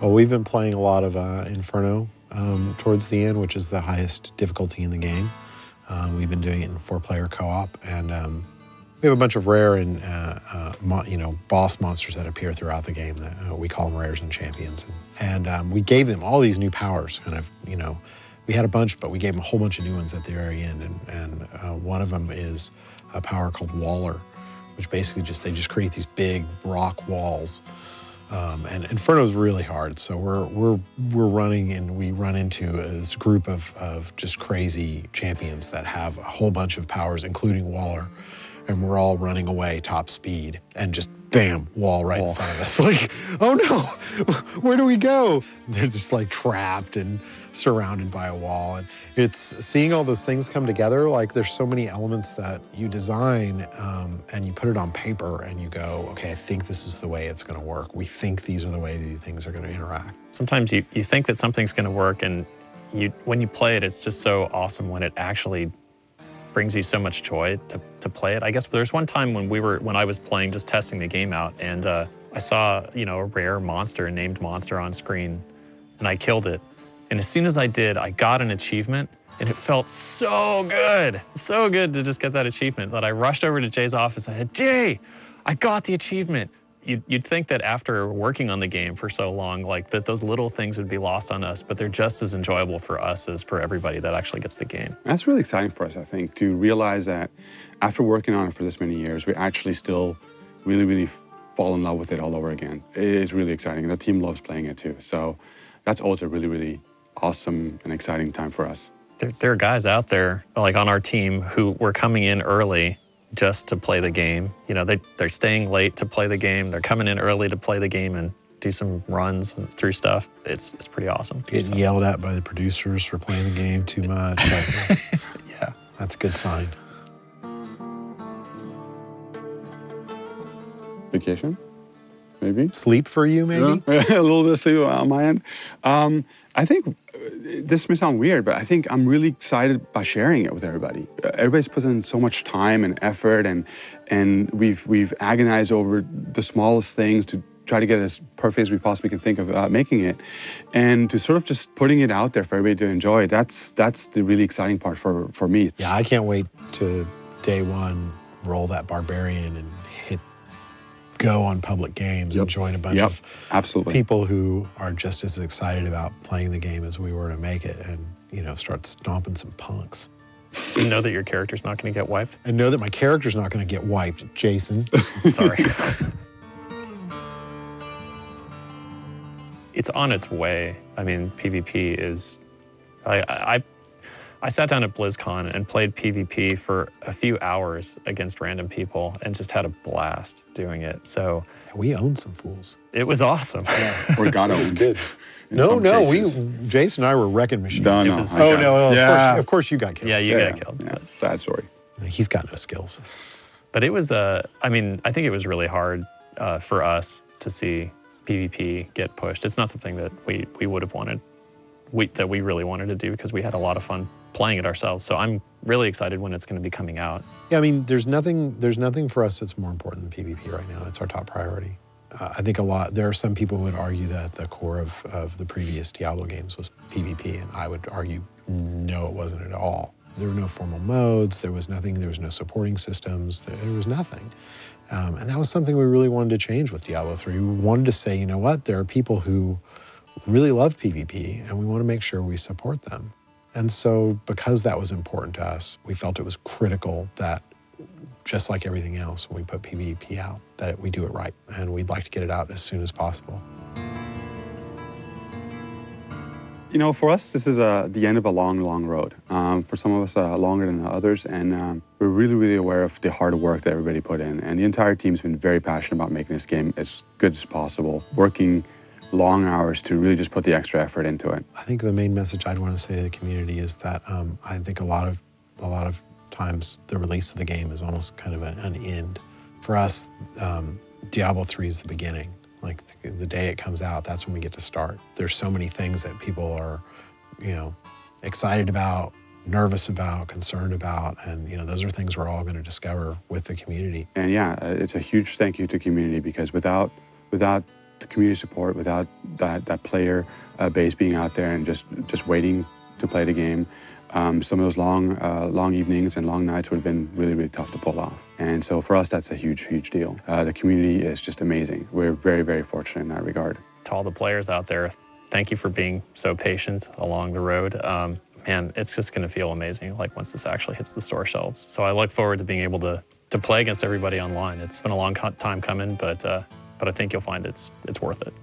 Well, we've been playing a lot of Inferno towards the end, which is the highest difficulty in the game. We've been doing it in 4-player co-op, and we have a bunch of rare and boss monsters that appear throughout the game. That we call them rares and champions, and we gave them all these new powers. Kind of, we had a bunch, but we gave them a whole bunch of new ones at the very end. And one of them is a power called Waller, which basically they just create these big rock walls. And Inferno is really hard, so we're running, and we run into this group of just crazy champions that have a whole bunch of powers, including Waller, and we're all running away top speed, and just bam, wall right in front of us. Like, oh no, where do we go? They're just like trapped and surrounded by a wall, and it's seeing all those things come together. Like, there's so many elements that you design and you put it on paper and you go, okay, I think this is the way it's going to work. We think these are the way these things are going to interact. Sometimes you think that something's going to work, and when you play it, it's just so awesome when it actually brings you so much joy to play it. I guess there's one time when I was playing, just testing the game out, and I saw a rare monster, a named monster on screen, and I killed it. And as soon as I did, I got an achievement, and it felt so good to just get that achievement that I rushed over to Jay's office. I said, Jay, I got the achievement. You'd think that after working on the game for so long, like that those little things would be lost on us, but they're just as enjoyable for us as for everybody that actually gets the game. That's really exciting for us, I think, to realize that after working on it for this many years, we actually still really fall in love with it all over again. It is really exciting, and the team loves playing it too. So that's always a really awesome and exciting time for us. There are guys out there, like on our team, who were coming in early just to play the game. They're staying late to play the game. They're coming in early to play the game and do some runs through stuff. It's pretty awesome. Getting yelled at by the producers for playing the game too much. Yeah. That's a good sign. Vacation, maybe? Sleep for you, maybe? Yeah. A little bit of sleep on my end. I think this may sound weird, but I think I'm really excited by sharing it with everybody. Everybody's put in so much time and effort, and we've agonized over the smallest things to try to get as perfect as we possibly can think of making it, and to sort of just putting it out there for everybody to enjoy. That's the really exciting part for me. Yeah, I can't wait to day one roll that barbarian and hit go on public games and join a bunch of people who are just as excited about playing the game as we were to make it, and start stomping some punks. You know that your character's not going to get wiped? I know that my character's not going to get wiped, Jason. Sorry. It's on its way. I mean, PvP is... I sat down at BlizzCon and played PvP for a few hours against random people and just had a blast doing it. So we owned some fools. It was awesome. Yeah. Or got owned. Good. No, Jason and I were wrecking machines. No. Of course you got killed. Yeah, you got killed. Yeah, sad story. He's got no skills. But it was, I think it was really hard for us to see PvP get pushed. It's not something that we would have wanted, that we really wanted to do, because we had a lot of fun playing it ourselves. So I'm really excited when it's going to be coming out. Yeah, I mean, there's nothing for us that's more important than PvP right now. It's our top priority. I think there are some people who would argue that the core of the previous Diablo games was PvP, and I would argue, no, it wasn't at all. There were no formal modes, there was nothing, there was no supporting systems, there was nothing. And that was something we really wanted to change with Diablo 3. We wanted to say, you know what, there are people who really love PvP, and we want to make sure we support them. And so because that was important to us, we felt it was critical that, just like everything else, when we put PvP out, that we do it right. And we'd like to get it out as soon as possible. For us, this is the end of a long road. For some of us, longer than others. And we're really aware of the hard work that everybody put in. And the entire team's been very passionate about making this game as good as possible, working long hours to really just put the extra effort into it. I think the main message I'd want to say to the community is that I think a lot of times the release of the game is almost kind of an end. For us, Diablo 3 is the beginning. Like the day it comes out, that's when we get to start. There's so many things that people are, excited about, nervous about, concerned about, and those are things we're all going to discover with the community. And yeah, it's a huge thank you to community, because without the community support, without that player base being out there and just waiting to play the game, some of those long evenings and long nights would have been really, really tough to pull off. And so for us, that's a huge, huge deal. The community is just amazing. We're very, very fortunate in that regard. To all the players out there, thank you for being so patient along the road. Man, it's just going to feel amazing, like once this actually hits the store shelves. So I look forward to being able to play against everybody online. It's been a long time coming, but I think you'll find it's worth it.